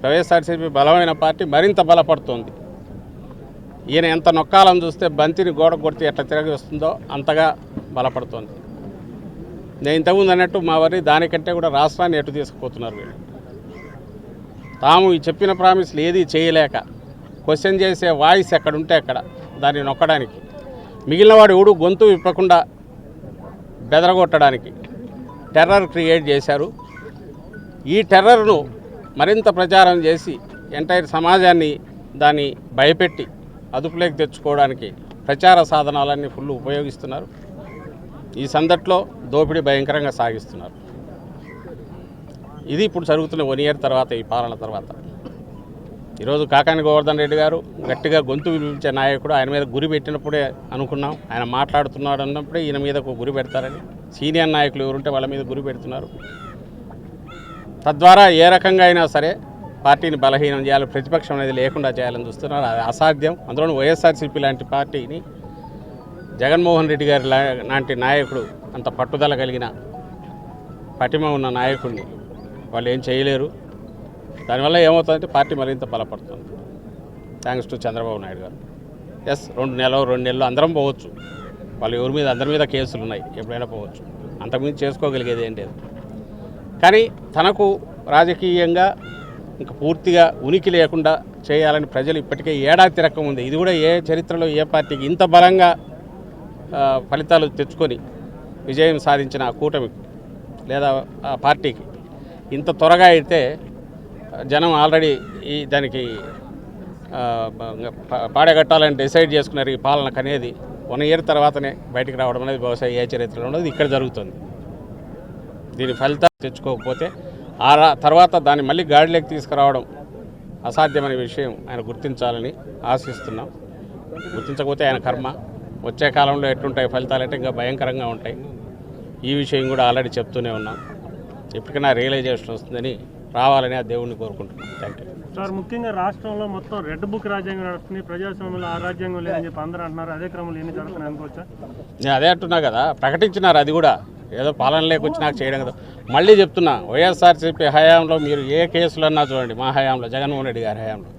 వైఎస్ఆర్సీపీ బలమైన పార్టీ మరింత బలపడుతుంది. ఈయన ఎంత నొక్కాలని చూస్తే బంతిని గోడ కొడితే ఎట్లా తిరిగి వస్తుందో అంతగా బలపడుతోంది. నేను ఇంతకుముందు అన్నట్టు మా వారి దానికంటే కూడా రాష్ట్రాన్ని ఎటు తీసుకుపోతున్నారు వీళ్ళు. తాము ఈ చెప్పిన ప్రామిస్లు ఏది చేయలేక క్వశ్చన్ చేసే వాయిస్ ఎక్కడుంటే అక్కడ దాన్ని నొక్కడానికి, మిగిలిన వాడు ఎవడు గొంతు విప్పకుండా బెదరగొట్టడానికి టెర్రర్ క్రియేట్ చేశారు. ఈ టెర్రర్ను మరింత ప్రచారం చేసి ఎంటైర్ సమాజాన్ని దాన్ని భయపెట్టి అదుపులోకి తెచ్చుకోవడానికి ప్రచార సాధనాలన్నీ ఫుల్ ఉపయోగిస్తున్నారు. ఈ సందట్లో దోపిడీ భయంకరంగా సాగిస్తున్నారు. ఇది ఇప్పుడు జరుగుతున్న 1 year తర్వాత, ఈ పాలన తర్వాత. ఈరోజు కాకాని గోవర్ధన్ రెడ్డి గారు గట్టిగా గొంతు వినిపించే నాయకుడు. ఆయన మీద గురి పెట్టినప్పుడే అనుకున్నాం, ఆయన మాట్లాడుతున్నాడు అన్నప్పుడే ఈయన మీద గురి పెడతారని. సీనియర్ నాయకులు ఎవరుంటే వాళ్ళ మీద గురి పెడుతున్నారు. తద్వారా ఏ రకంగా అయినా సరే పార్టీని బలహీనం చేయాలి, ప్రతిపక్షం అనేది లేకుండా చేయాలని చూస్తున్నారు. అది అసాధ్యం. అందులో వైఎస్ఆర్సీపీ లాంటి పార్టీని, జగన్మోహన్ రెడ్డి గారి లాంటి నాయకుడు, అంత పట్టుదల కలిగిన పటిమ ఉన్న నాయకుడిని వాళ్ళు ఏం చేయలేరు. దానివల్ల ఏమవుతుందంటే పార్టీ మరింత బలపడుతుంది. థ్యాంక్స్ టు చంద్రబాబు నాయుడు గారు. ఎస్, 2 నెలలు అందరం పోవచ్చు. వాళ్ళు ఎవరి మీద, అందరి మీద కేసులు ఉన్నాయి, ఎప్పుడైనా పోవచ్చు. అంతకుమించి చేసుకోగలిగేది ఏం లేదు. కానీ తనకు రాజకీయంగా ఇంకా పూర్తిగా ఉనికి లేకుండా చేయాలని ప్రజలు ఇప్పటికే ఏడాది తిరగక ఉంది. ఇది కూడా ఏ చరిత్రలో ఏ పార్టీకి ఇంత బలంగా ఫలితాలు తెచ్చుకొని విజయం సాధించిన ఆ కూటమికి లేదా ఆ పార్టీకి ఇంత త్వరగా అయితే జనం ఆల్రెడీ దానికి పాడగట్టాలని డిసైడ్ చేసుకున్నారు. ఈ పాలనకు అనేది 1 year తర్వాతనే బయటికి రావడం అనేది బహుశా ఏ చరిత్రలో ఉన్నది ఇక్కడ జరుగుతుంది. దీని ఫలితాలు తెచ్చుకోకపోతే ఆ తర్వాత దాన్ని మళ్ళీ గాడిలోకి తీసుకురావడం అసాధ్యమనే విషయం ఆయన గుర్తించాలని ఆశిస్తున్నాం. గుర్తించకపోతే ఆయన కర్మ. వచ్చే కాలంలో ఎట్లుంటాయి ఫలితాలు అంటే ఇంకా భయంకరంగా ఉంటాయి. ఈ విషయం కూడా ఆల్రెడీ చెప్తూనే ఉన్నాం. ఎప్పటికైనా రియలైజేషన్ వస్తుందని రావాలని ఆ దేవుడిని కోరుకుంటున్నాం. Thank you sir. ముఖ్యంగా రాష్ట్రంలో మొత్తం రెడ్ బుక్ రాజ్యాంగం నడుస్తుంది, ప్రజాస్వామ్యంలో ఆ రాజ్యాంగం లేదని చెప్పి అందరూ అంటున్నారు. అదే క్రమంలో ఎన్ని జరుగుతున్నాయి అనుకోవచ్చా? నేను అదే అంటున్నా కదా, ప్రకటించినారు. అది కూడా ఏదో పాలన లేకొచ్చినాక చేయడం కదా. మళ్ళీ చెప్తున్నా, వైఎస్ఆర్సీపీ హయాంలో మీరు ఏ కేసులు అన్నా చూడండి, మా హయాంలో, జగన్మోహన్ రెడ్డి గారి హయాంలో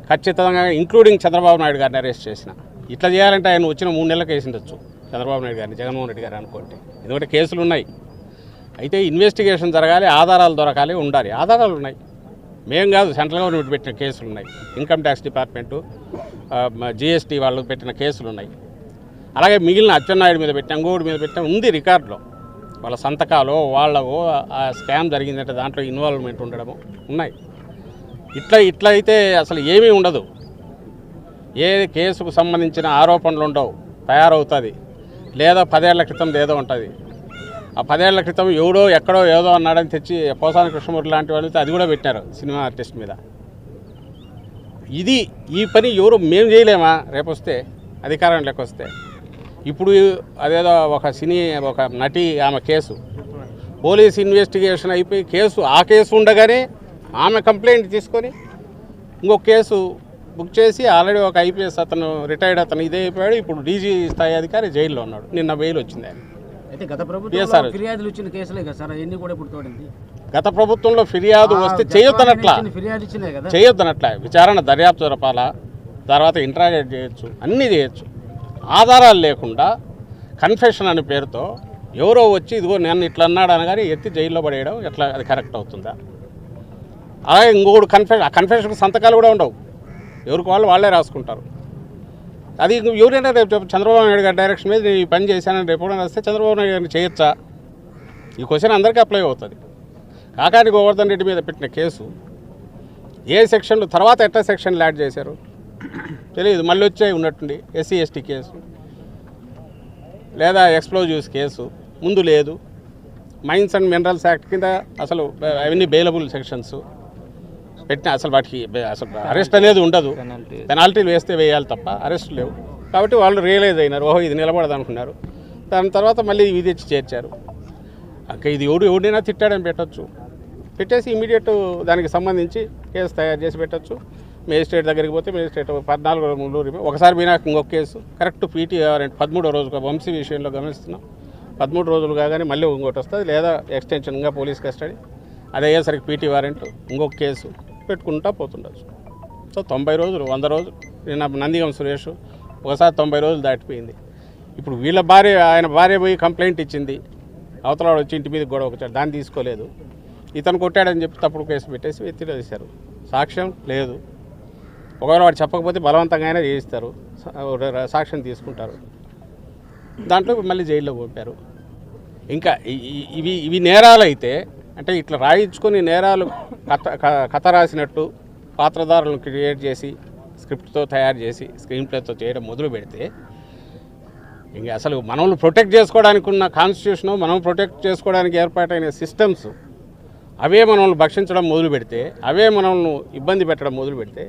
ఖచ్చితంగా ఇంక్లూడింగ్ చంద్రబాబు నాయుడు గారిని అరెస్ట్ చేసిన. ఇట్లా చేయాలంటే ఆయన వచ్చిన 3 నెలలకు వేసి ఉండొచ్చు చంద్రబాబు నాయుడు గారిని, జగన్మోహన్ రెడ్డి గారు అనుకోండి. ఎందుకంటే కేసులు ఉన్నాయి. అయితే ఇన్వెస్టిగేషన్ జరగాలి, ఆధారాలు దొరకాలి, ఉండాలి. ఆధారాలు ఉన్నాయి. మేం కాదు, సెంట్రల్ గవర్నమెంట్ పెట్టిన కేసులు ఉన్నాయి. ఇన్కమ్ ట్యాక్స్ డిపార్ట్మెంటు, జిఎస్టీ వాళ్ళు పెట్టిన కేసులు ఉన్నాయి. అలాగే మిగిలిన అచ్చెన్నాయుడు మీద పెట్టిన, అంగోడు మీద పెట్టిన ఉంది రికార్డులో. వాళ్ళ సంతకాలు, వాళ్ళకు ఆ స్కామ్ జరిగిందంటే దాంట్లో ఇన్వాల్వ్మెంట్ ఉండడము ఉన్నాయి. ఇట్లా అయితే అసలు ఏమీ ఉండదు. ఏ కేసుకు సంబంధించిన ఆరోపణలు ఉండవు, తయారవుతుంది. లేదా 10 ఏళ్ల క్రితం ఏదో ఉంటుంది. ఆ 10 ఏళ్ల క్రితం ఎవడో ఎక్కడో ఏదో అన్నాడని తెచ్చి పోసాని కృష్ణమూర్తి లాంటి వాళ్ళు అది కూడా పెట్టారు సినిమా ఆర్టిస్ట్ మీద. ఈ పని ఎవరు మేము చేయలేమా? రేపొస్తే అధికారం లేకొస్తే. ఇప్పుడు అదేదో ఒక నటి ఆమె కేసు, పోలీస్ ఇన్వెస్టిగేషన్ అయిపోయి ఆ కేసు ఉండగానే ఆమె కంప్లైంట్ తీసుకొని ఇంకొక కేసు బుక్ చేసి ఆల్రెడీ ఒక ఐపీఎస్ అతను, రిటైర్డ్ అతను ఇదే అయిపోయాడు. ఇప్పుడు డీజీ స్థాయి అధికారి జైల్లో ఉన్నాడు. నిన్న బెయిల్ వచ్చింది ఆయన. అయితే గత ప్రభుత్వంలో ఫిర్యాదులు ఇచ్చిన కేసులే కదా సార్, అవన్నీ కూడా ఇప్పుడు తోడింది. గత ప్రభుత్వంలో ఫిర్యాదు వస్తే చేయొద్దనట్లా విచారణ దర్యాప్తు జరపాలా, తర్వాత ఇంట్రాగేట్ చేయొచ్చు, అన్నీ చేయొచ్చు. ఆధారాలు లేకుండా కన్ఫెషన్ అనే పేరుతో ఎవరో వచ్చి ఇదిగో నేను ఇట్లా అన్నాడు అనగానే ఎత్తి జైల్లో పడేయడం ఎట్లా, అది కరెక్ట్ అవుతుందా? అలాగే ఇంకొకటి కన్ఫెషన్కి సంతకాలు కూడా ఉండవు. ఎవరికి వాళ్ళే రాసుకుంటారు. అది ఎవరైనా రేపు చంద్రబాబు నాయుడు గారి డైరెక్షన్ మీద ఈ పని చేశానని రేపు కూడా వస్తే చంద్రబాబు నాయుడు గారిని చేయొచ్చా? ఈ క్వశ్చన్ అందరికీ అప్లై అవుతుంది. కాకాని గోవర్ధన్ రెడ్డి మీద పెట్టిన కేసు ఏ సెక్షన్లు, తర్వాత ఎట్లా సెక్షన్లు యాడ్ చేశారు తెలియదు. మళ్ళీ వచ్చే ఉన్నట్టుండి ఎస్సీ ఎస్టీ కేసు, లేదా ఎక్స్ప్లోజివ్స్ కేసు ముందు లేదు. మైన్స్ అండ్ మినరల్స్ యాక్ట్ కింద అసలు అవన్నీ బెయిలబుల్ సెక్షన్స్ పెట్టిన, అసలు వాటికి అసలు అరెస్ట్ అనేది ఉండదు. పెనాల్టీలు వేస్తే వేయాలి తప్ప అరెస్ట్ లేవు. కాబట్టి వాళ్ళు రియలైజ్ అయినారు, ఓహో ఇది నిలబడదు అనుకున్నారు. దాని తర్వాత మళ్ళీ ఇది తెచ్చి చేర్చారు. ఇది ఎవడైనా తిట్టాడని పెట్టచ్చు, పెట్టేసి ఇమీడియట్ దానికి సంబంధించి కేసు తయారు చేసి పెట్టచ్చు. మేజిస్ట్రేట్ దగ్గరికి పోతే మేజిస్ట్రేట్ 14 ఒకసారి పోయినాక ఇంకొక కేసు కరెక్ట్ పీటీ 13వ రోజు వంశీ విషయంలో గమనిస్తున్నాం. 13 రోజులు కాగానే మళ్ళీ ఇంకోటి వస్తుంది, లేదా ఎక్స్టెన్షన్గా పోలీస్ కస్టడీ, అది అయ్యేసరికి పీటీ వారెంట్, ఇంకొక కేసు, పెట్టుకుంటా పోతుండొచ్చు. సో 90 రోజులు 100 రోజులు నిన్న నందిగం సురేష్ ఒకసారి 90 రోజులు దాటిపోయింది. ఇప్పుడు వీళ్ళ ఆయన భార్య పోయి కంప్లైంట్ ఇచ్చింది, అవతల వాడు వచ్చి ఇంటి మీద గొడవ వచ్చాడు, దాన్ని తీసుకోలేదు. ఇతను కొట్టాడని చెప్పి తప్పుడు కేసు పెట్టేసి ఎత్తివేశారు. సాక్ష్యం లేదు. ఒకవేళ వాడు చెప్పకపోతే బలవంతంగా అయినా చేయిస్తారు, సాక్ష్యం తీసుకుంటారు. దాంట్లో మళ్ళీ జైల్లో పంపారు. ఇంకా ఇవి నేరాలు అయితే అంటే ఇట్లా రాయించుకొని నేరాలు కథ రాసినట్టు పాత్రధారులను క్రియేట్ చేసి స్క్రిప్ట్తో తయారు చేసి స్క్రీన్ ప్లేతో చేయడం మొదలు పెడితే ఇంకా అసలు మనల్ని ప్రొటెక్ట్ చేసుకోవడానికి ఉన్న కాన్స్టిట్యూషను, మనం ప్రొటెక్ట్ చేసుకోవడానికి ఏర్పాటైన సిస్టమ్స్ అవే మనల్ని భక్షించడం మొదలు పెడితే, అవే మనల్ని ఇబ్బంది పెట్టడం మొదలు పెడితే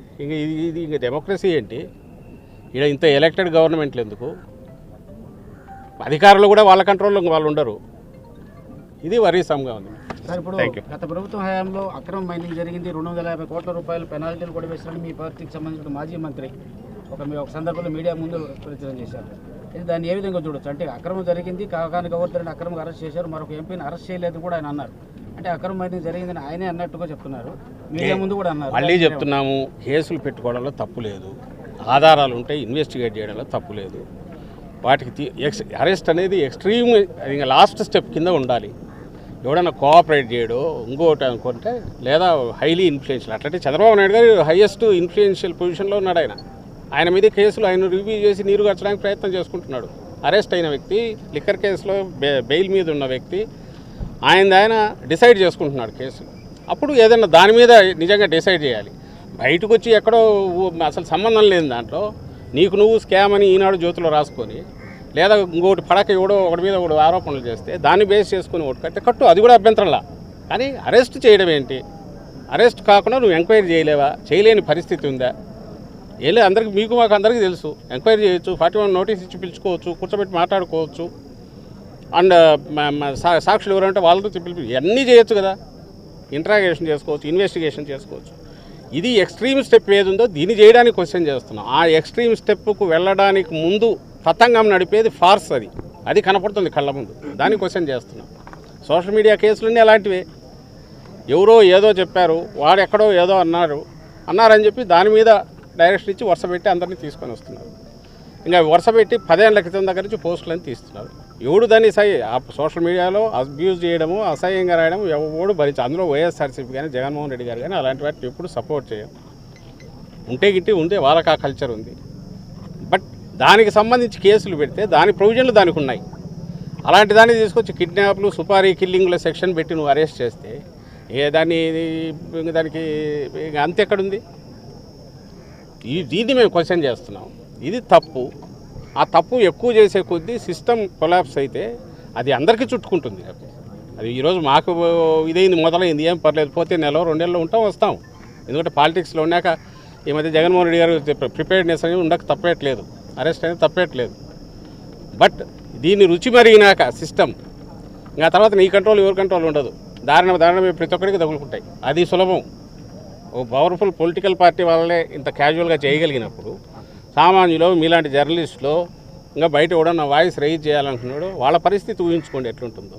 ఇది ఇంకా డెమోక్రసీ ఏంటి? ఇక్కడ ఇంత ఎలక్టెడ్ గవర్నమెంట్లు ఎందుకు? అధికారులు కూడా వాళ్ళ కంట్రోల్లో వాళ్ళు ఉండరు. ఇది వరీసంగా ఉంది. సార్, ఇప్పుడు గత ప్రభుత్వం హయాంలో అక్రమ మైనింగ్ జరిగింది, 250 కోట్ల రూపాయలు పెనాల్టీలు కూడా వేస్తారని మీ పార్టీకి సంబంధించిన మాజీ మంత్రి ఒక సందర్భంలో మీడియా ముందు ప్రచారం చేశారు. దాన్ని ఏ విధంగా చూడొచ్చు? అంటే అక్రమం జరిగింది, కాకాని గవర్నర్ అక్రమంగా అరెస్ట్ చేశారు, మరొక ఎంపీని అరెస్ట్ చేయలేదని కూడా ఆయన అన్నారు. అంటే అక్రమ మైనింగ్ జరిగిందని ఆయనే అన్నట్టుగా చెప్తున్నారు, మీడియా ముందు కూడా అన్నారు. మళ్ళీ చెప్తున్నాము, కేసులు పెట్టుకోవడంలో తప్పు లేదు, ఆధారాలు ఉంటే ఇన్వెస్టిగేట్ చేయడంలో తప్పు లేదు. వాటికి అరెస్ట్ అనేది ఎక్స్ట్రీమ్ ఇంకా లాస్ట్ స్టెప్ కింద ఉండాలి. ఎవడన్నా కోఆపరేట్ చేయడో ఇంకోటి అనుకుంటే, లేదా హైలీ ఇన్ఫ్లుయెన్షియల్, అట్లంటే చంద్రబాబు నాయుడు గారు హైయెస్ట్ ఇన్ఫ్లుయెన్షియల్ పొజిషన్లో ఉన్నాడు. ఆయన మీద కేసులు ఆయన రివ్యూ చేసి నీరు కట్టడానికి ప్రయత్నం చేసుకుంటున్నాడు. అరెస్ట్ అయిన వ్యక్తి, లిక్కర్ కేసులో బెయిల్ మీద ఉన్న వ్యక్తి, ఆయన డిసైడ్ చేసుకుంటున్నాడు కేసులు. అప్పుడు ఏదైనా దాని మీద నిజంగా డిసైడ్ చేయాలి. బయటకు వచ్చి ఎక్కడో అసలు సంబంధం లేని దాంట్లో నీకు నువ్వు స్కామ్ అని ఈనాడు జ్యోతిలో రాసుకొని, లేదా ఇంకోటి పడక ఎవడో ఒకటి మీద ఒకటి ఆరోపణలు చేస్తే దాన్ని బేస్ చేసుకుని ఒకటి కట్టే కట్టు, అది కూడా అభ్యంతరంలా. కానీ అరెస్ట్ చేయడం ఏంటి? అరెస్ట్ కాకుండా నువ్వు ఎంక్వైరీ చేయలేవా? చేయలేని పరిస్థితి ఉందా? ఏలే, అందరికీ మీకు మాకు అందరికీ తెలుసు. ఎంక్వైరీ చేయొచ్చు, 41 నోటీస్ ఇచ్చి పిలుచుకోవచ్చు, కూర్చోబెట్టి మాట్లాడుకోవచ్చు. అండ్ సాక్షులు ఎవరంటే వాళ్ళతో పిలిపి ఇవన్నీ చేయొచ్చు కదా. ఇంట్రాగేషన్ చేసుకోవచ్చు, ఇన్వెస్టిగేషన్ చేసుకోవచ్చు. ఇది ఎక్స్ట్రీమ్ స్టెప్ ఏది ఉందో దీన్ని చేయడానికి క్వశ్చన్ చేస్తున్నాం. ఆ ఎక్స్ట్రీమ్ స్టెప్కు వెళ్ళడానికి ముందు తతంగం నడిపేది ఫార్స్, అది కనపడుతుంది కళ్ళ ముందు, దాన్ని క్వశ్చన్ చేస్తున్నాం. సోషల్ మీడియా కేసులన్నీ అలాంటివే. ఎవరో ఏదో చెప్పారు, వాడు ఎక్కడో ఏదో అన్నారని చెప్పి దాని మీద డైరెక్షన్ ఇచ్చి వరుస పెట్టి అందరినీ తీసుకొని వస్తున్నారు. ఇంకా వరుస పెట్టి 10 ఏళ్ల క్రితం దగ్గర నుంచి పోస్టులని తీస్తున్నారు. ఎవడు దాన్ని సోషల్ మీడియాలో అబ్యూజ్ చేయడము, అసహ్యంగా రాయడం ఎవడు భరించి, అందులో వైఎస్ఆర్సీపీ కానీ జగన్మోహన్ రెడ్డి గారు కానీ అలాంటి వాటిని ఎప్పుడు సపోర్ట్ చేయం. ఉంటే గిట్టి ఉంటే వాళ్ళకి ఆ కల్చర్ ఉంది. బట్ దానికి సంబంధించి కేసులు పెడితే దాని ప్రొవిజన్లు దానికి ఉన్నాయి. అలాంటి దాన్ని తీసుకొచ్చి కిడ్నాప్లు, సుపారీ కిల్లింగ్ల సెక్షన్ పెట్టి నువ్వు అరెస్ట్ చేస్తే దానికి అంతెక్కడుంది? దీన్ని మేము క్వశ్చన్ చేస్తున్నాం. ఇది తప్పు. ఆ తప్పు ఎక్కువ చేసే కొద్దీ సిస్టమ్ కొలాప్స్ అయితే అది అందరికీ చుట్టుకుంటుంది. అది ఈరోజు మాకు ఇదైంది, మొదలైంది, ఏం పర్లేదు, పోతే నెల 2 నెలలు వస్తాం. ఎందుకంటే పాలిటిక్స్లో ఉన్నాక ఈ మధ్య జగన్మోహన్ రెడ్డి గారు ప్రిపేర్డ్నెస్ అనేది ఉండక తప్పేట్లేదు, అరెస్ట్ అనేది తప్పేట్లేదు. బట్ దీన్ని రుచి మరిగినాక సిస్టమ్ ఇంకా తర్వాత నీ కంట్రోల్ ఎవరి కంట్రోల్ ఉండదు. దారుణ ప్రతి ఒక్కరికి తగులుకుంటాయి. అది సులభం. ఓ పవర్ఫుల్ పొలిటికల్ పార్టీ వాళ్ళనే ఇంత క్యాజువల్గా చేయగలిగినప్పుడు సామాన్యులు, మీలాంటి జర్నలిస్టులు, ఇంకా బయట కూడా నా వాయిస్ రైజ్ చేయాలనుకున్నాడు, వాళ్ళ పరిస్థితి ఊహించుకోండి ఎట్లుంటుందో.